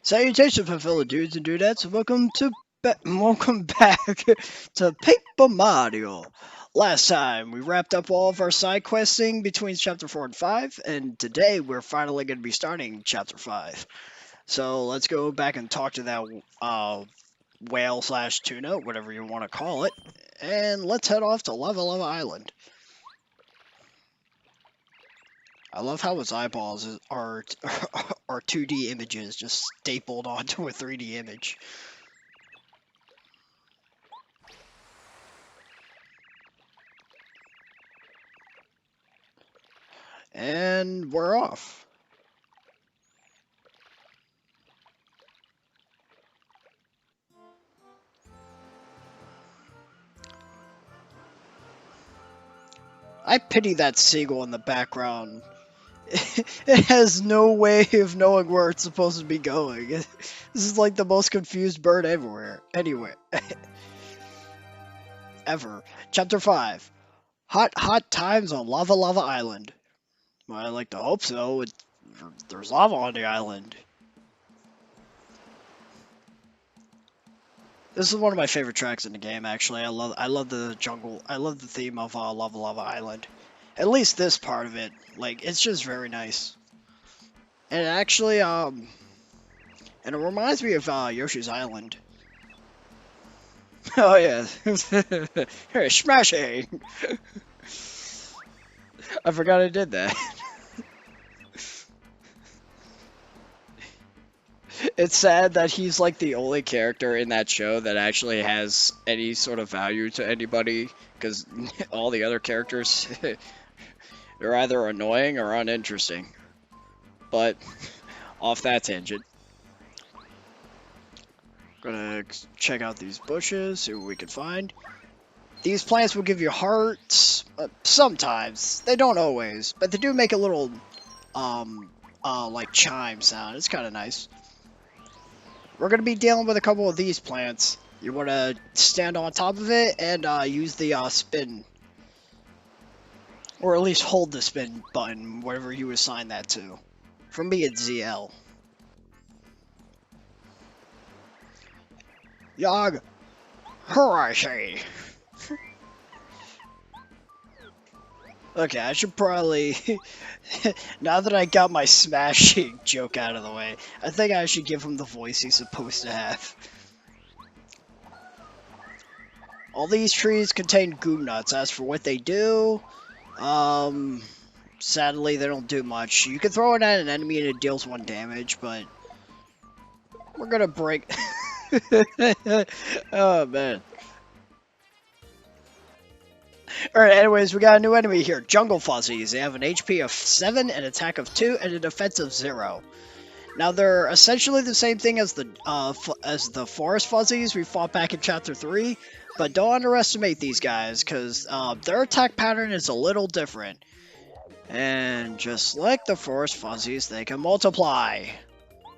Salutations, my fellow dudes and dudettes, and welcome back to Paper Mario. Last time we wrapped up all of our side questing between chapter 4 and 5, and today we're finally going to be starting chapter 5. So let's go back and talk to that whale slash tuna, whatever you want to call it, and let's head off to Lavalava Island. I love how his eyeballs are 2D images just stapled onto a 3D image. And we're off. I pity that seagull in the background. It has no way of knowing where it's supposed to be going. This is like the most confused bird anywhere. Ever. Chapter 5. Hot times on Lavalava Island. Well, I like to hope so. There's lava on the island. This is one of my favorite tracks in the game, actually. I love the jungle. I love the theme of Lavalava Island. At least this part of it. Like, it's just very nice. And actually, and it reminds me of Yoshi's Island. Oh yeah, smashing! I forgot I did that. It's sad that he's like the only character in that show that actually has any sort of value to anybody, because all the other characters are either annoying or uninteresting. But off that tangent. Gonna check out these bushes, see what we can find. These plants will give you hearts, sometimes. They don't always, but they do make a little, like chime sound. It's kind of nice. We're gonna be dealing with a couple of these plants. You wanna stand on top of it and, use the, spin. Or at least hold the spin button, whatever you assign that to. For me, it's ZL. Yog! Hurrah! Okay, I should probably... now that I got my smashing joke out of the way, I think I should give him the voice he's supposed to have. All these trees contain goo nuts. As for what they do, sadly they don't do much. You can throw it at an enemy and it deals 1 damage, but we're gonna break... Oh, man. Alright, anyways, we got a new enemy here. Jungle Fuzzies. They have an HP of 7, an attack of 2, and a defense of 0. Now, they're essentially the same thing as the Forest Fuzzies we fought back in Chapter 3, but don't underestimate these guys, because their attack pattern is a little different. And just like the Forest Fuzzies, they can multiply.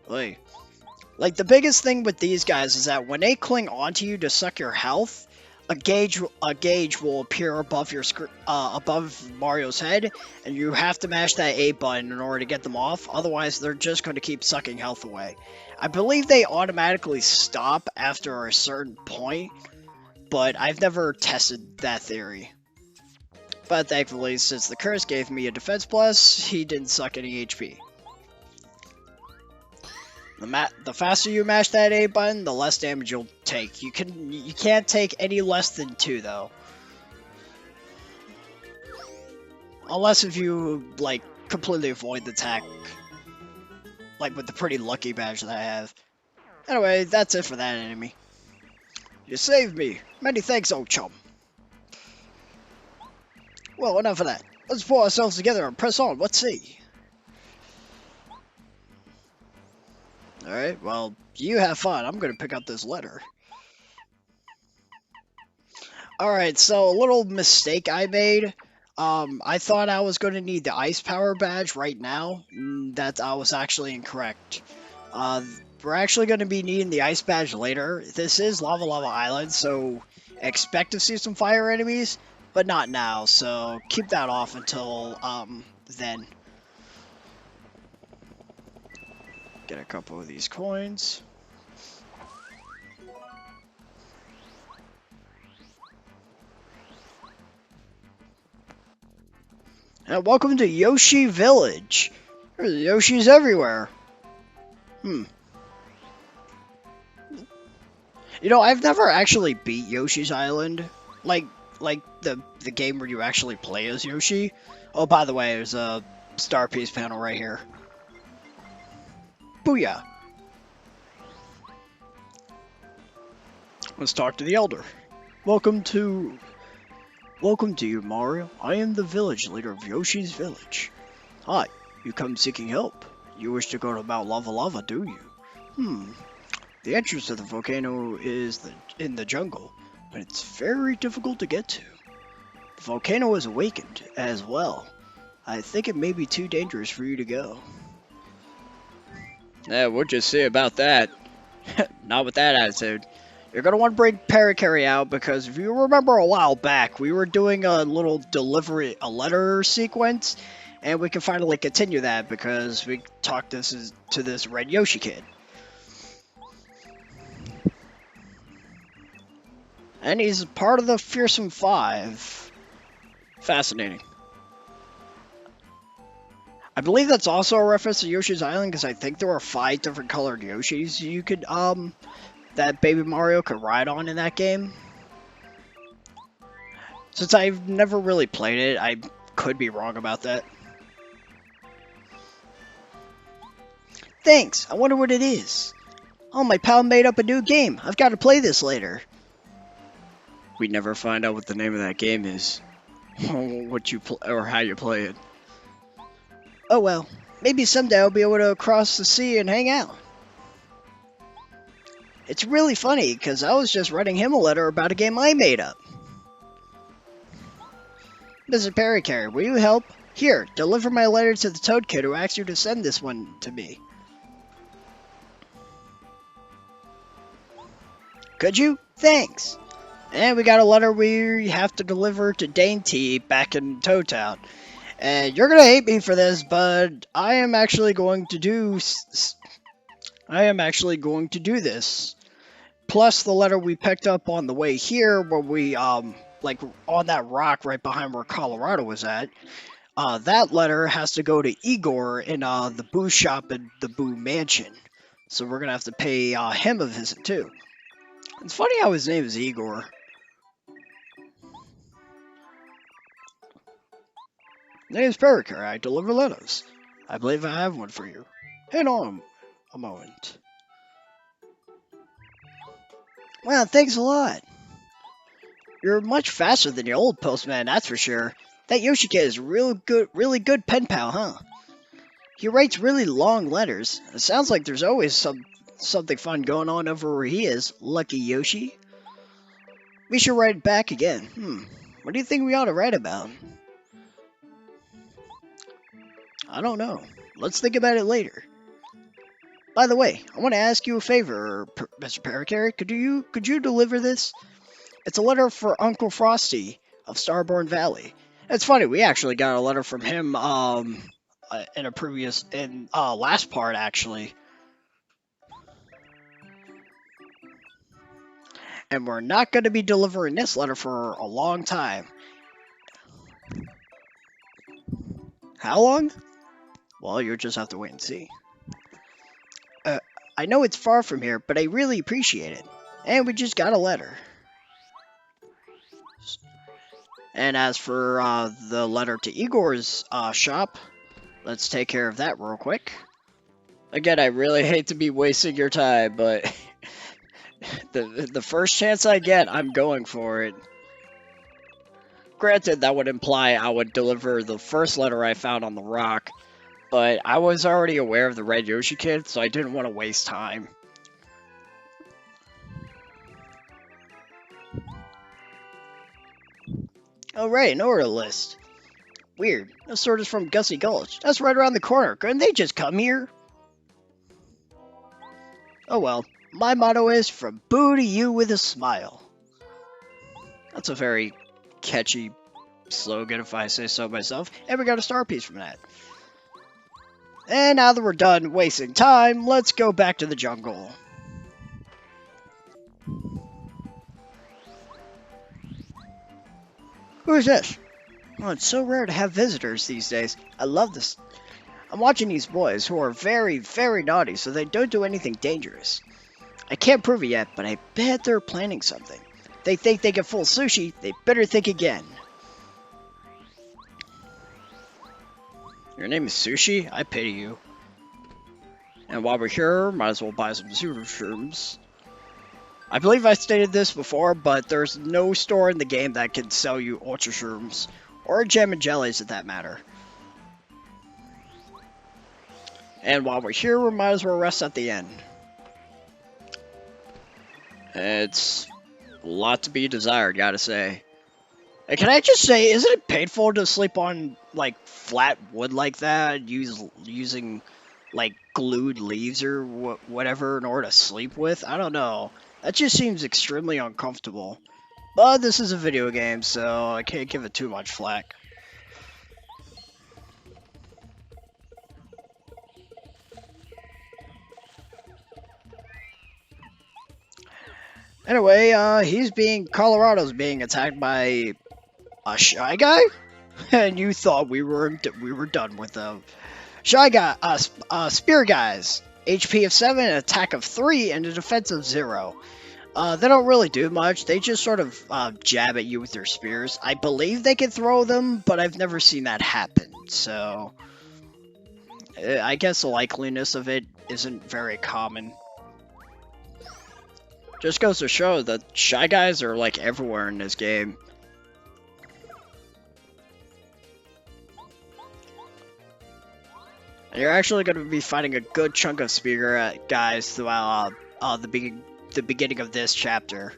Like, the biggest thing with these guys is that when they cling onto you to suck your health, a gauge will appear above above Mario's head, and you have to mash that A button in order to get them off. Otherwise, they're just going to keep sucking health away. I believe they automatically stop after a certain point, but I've never tested that theory. But thankfully, since the curse gave me a defense plus, he didn't suck any HP. The faster you mash that A button, the less damage you'll take. You can't take any less than 2 though. Unless if you like completely avoid the attack. Like with the pretty lucky badge that I have. Anyway, that's it for that enemy. You saved me. Many thanks, old chum. Well, enough of that. Let's pull ourselves together and press on. Let's see. Alright, well, you have fun. I'm gonna pick up this letter. Alright, so a little mistake I made. I thought I was gonna need the ice power badge right now. That I was actually incorrect. We're actually gonna be needing the ice badge later. This is Lavalava Island, so expect to see some fire enemies, but not now, so keep that off until, then. Get a couple of these coins. And welcome to Yoshi Village. There's Yoshis everywhere. You know, I've never actually beat Yoshi's Island. Like the game where you actually play as Yoshi. Oh, by the way, there's a star piece panel right here. Booyah. Let's talk to the elder. Welcome to you, Mario. I am the village leader of Yoshi's Village. Hi, you come seeking help. You wish to go to Mount Lavalava, do you? The entrance to the volcano is in the jungle, but it's very difficult to get to. The volcano is awakened as well. I think it may be too dangerous for you to go. Yeah, we'll just see about that. Not with that attitude. You're going to want to bring Parakarry out because if you remember a while back, we were doing a little a letter sequence, and we can finally continue that because we talked to this Red Yoshi kid. And he's part of the Fearsome Five. Fascinating. I believe that's also a reference to Yoshi's Island because I think there were 5 different colored Yoshis you could, that Baby Mario could ride on in that game. Since I've never really played it, I could be wrong about that. Thanks, I wonder what it is. Oh, my pal made up a new game. I've got to play this later. We never find out what the name of that game is. Or how you play it. Oh well, maybe someday I'll be able to cross the sea and hang out. It's really funny, because I was just writing him a letter about a game I made up. Mr. Parakarry, will you help? Here, deliver my letter to the Toad Kid who asked you to send this one to me. Could you? Thanks. And we got a letter we have to deliver to Dainty back in Toad Town. And you're gonna hate me for this, but I am actually going to do this. Plus the letter we picked up on the way here, where we like on that rock right behind where Colorado was at. That letter has to go to Igor in the Boo shop in the Boo Mansion. So we're gonna have to pay him a visit too. It's funny how his name is Igor. My name is Parakarry. I deliver letters. I believe I have one for you. Hang on a moment. Wow, thanks a lot. You're much faster than your old postman, that's for sure. That Yoshi kid is really good pen pal, huh? He writes really long letters. It sounds like there's always something fun going on over where he is. Lucky Yoshi. We should write back again. What do you think we ought to write about? I don't know. Let's think about it later. By the way, I want to ask you a favor, Mr. Parakarry. Could you deliver this? It's a letter for Uncle Frosty of Starborn Valley. It's funny, we actually got a letter from him in last part actually. And we're not going to be delivering this letter for a long time. How long? Well, you'll just have to wait and see. I know it's far from here, but I really appreciate it. And we just got a letter. And as for the letter to Igor's shop, let's take care of that real quick. Again, I really hate to be wasting your time, but the first chance I get, I'm going for it. Granted, that would imply I would deliver the first letter I found on the rock, but I was already aware of the Red Yoshi kid, so I didn't want to waste time. Oh right, an order list. Weird. This sort is from Gussie Gulch. That's right around the corner. Couldn't they just come here? Oh well. My motto is, from Boo to you with a smile. That's a very catchy slogan if I say so myself. And we got a star piece from that. And now that we're done wasting time, let's go back to the jungle. Who is this? Oh, it's so rare to have visitors these days. I love this. I'm watching these boys who are very, very naughty, so they don't do anything dangerous. I can't prove it yet, but I bet they're planning something. They think they can fool Sushi, they better think again. Your name is Sushi? I pity you. And while we're here, might as well buy some super shrooms. I believe I stated this before, but there's no store in the game that can sell you ultra shrooms, or jam and jellies at that matter. And while we're here, we might as well rest at the inn. It's a lot to be desired, gotta say. And can I just say, isn't it painful to sleep on, like, flat wood like that, using, like, glued leaves or whatever in order to sleep with? I don't know. That just seems extremely uncomfortable. But this is a video game, so I can't give it too much flack. Anyway, Colorado's being attacked by a shy guy, and you thought we were done with them. Shy guy, spear guys, HP of 7, attack of 3, and a defense of 0. They don't really do much. They just sort of jab at you with their spears. I believe they can throw them, but I've never seen that happen. So I guess the likeliness of it isn't very common. Just goes to show that shy guys are like everywhere in this game. And you're actually going to be fighting a good chunk of spear guys throughout the beginning of this chapter,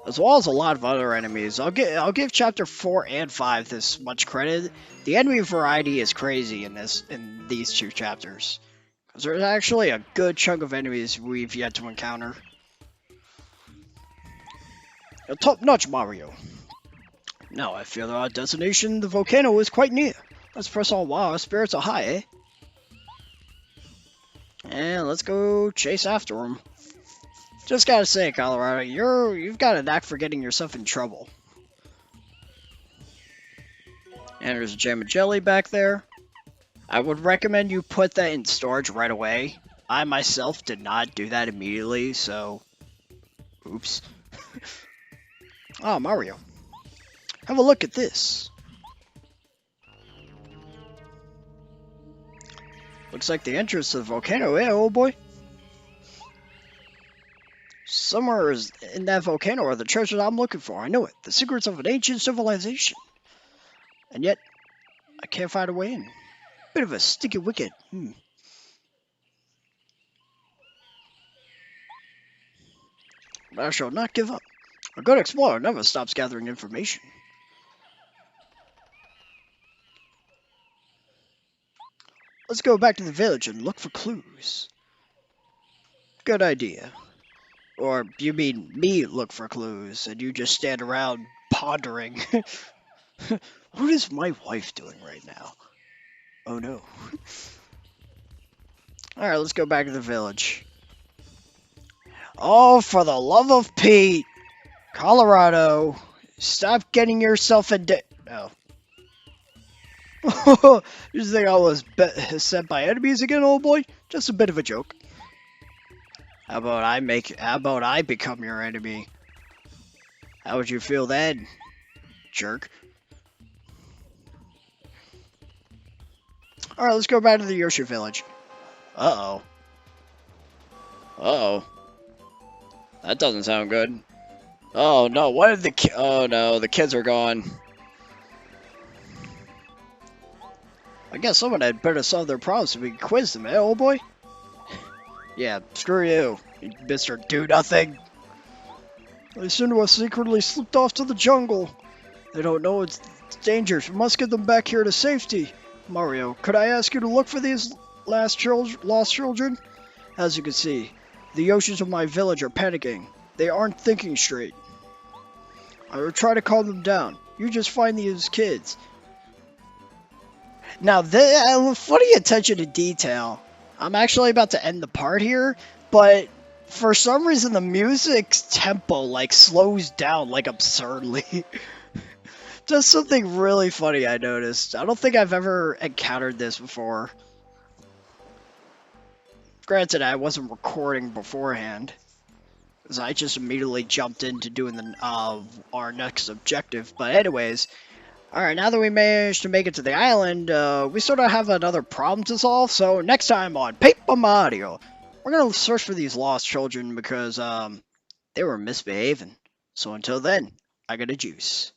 as well as a lot of other enemies. I'll give chapter 4 and 5 this much credit. The enemy variety is crazy in these two chapters, because there's actually a good chunk of enemies we've yet to encounter. A top-notch Mario. Now I feel our destination, the volcano, is quite near. Let's press on while our spirits are high, eh? And let's go chase after him. Just gotta say, Colorado, you've got a knack for getting yourself in trouble. And there's a jam and jelly back there. I would recommend you put that in storage right away. I myself did not do that immediately, so oops. Ah, Mario. Have a look at this. Looks like the entrance to the volcano, eh, old boy? Somewhere in that volcano are the treasures I'm looking for. I know it. The secrets of an ancient civilization. And yet, I can't find a way in. Bit of a sticky wicket. But I shall not give up. A good explorer never stops gathering information. Let's go back to the village and look for clues. Good idea. Or you mean me look for clues, and you just stand around pondering. What is my wife doing right now? Oh no. Alright, let's go back to the village. Oh, for the love of Pete! Colorado, stop getting yourself in debt. Oh. You think I was sent by enemies again, old boy? Just a bit of a joke. How about I become your enemy? How would you feel then, jerk? Alright, let's go back to the Yoshi village. Uh-oh. Uh-oh. That doesn't sound good. Oh no, what did oh no, the kids are gone. I guess someone had better solve their problems so we can quiz them, eh, old boy? Yeah, screw you, Mr. Do-Nothing. They seem to have secretly slipped off to the jungle. They don't know it's dangerous. We must get them back here to safety. Mario, could I ask you to look for these lost children? As you can see, the Yoshis of my village are panicking. They aren't thinking straight. I will try to calm them down. You just find these kids. Now, funny attention to detail. I'm actually about to end the part here, but for some reason the music's tempo like slows down like absurdly. Just something really funny I noticed. I don't think I've ever encountered this before. Granted, I wasn't recording beforehand, because I just immediately jumped into doing our next objective. But anyways, alright, now that we managed to make it to the island, we sort of have another problem to solve. So next time on Paper Mario, we're gonna search for these lost children because they were misbehaving. So until then, I got a juice.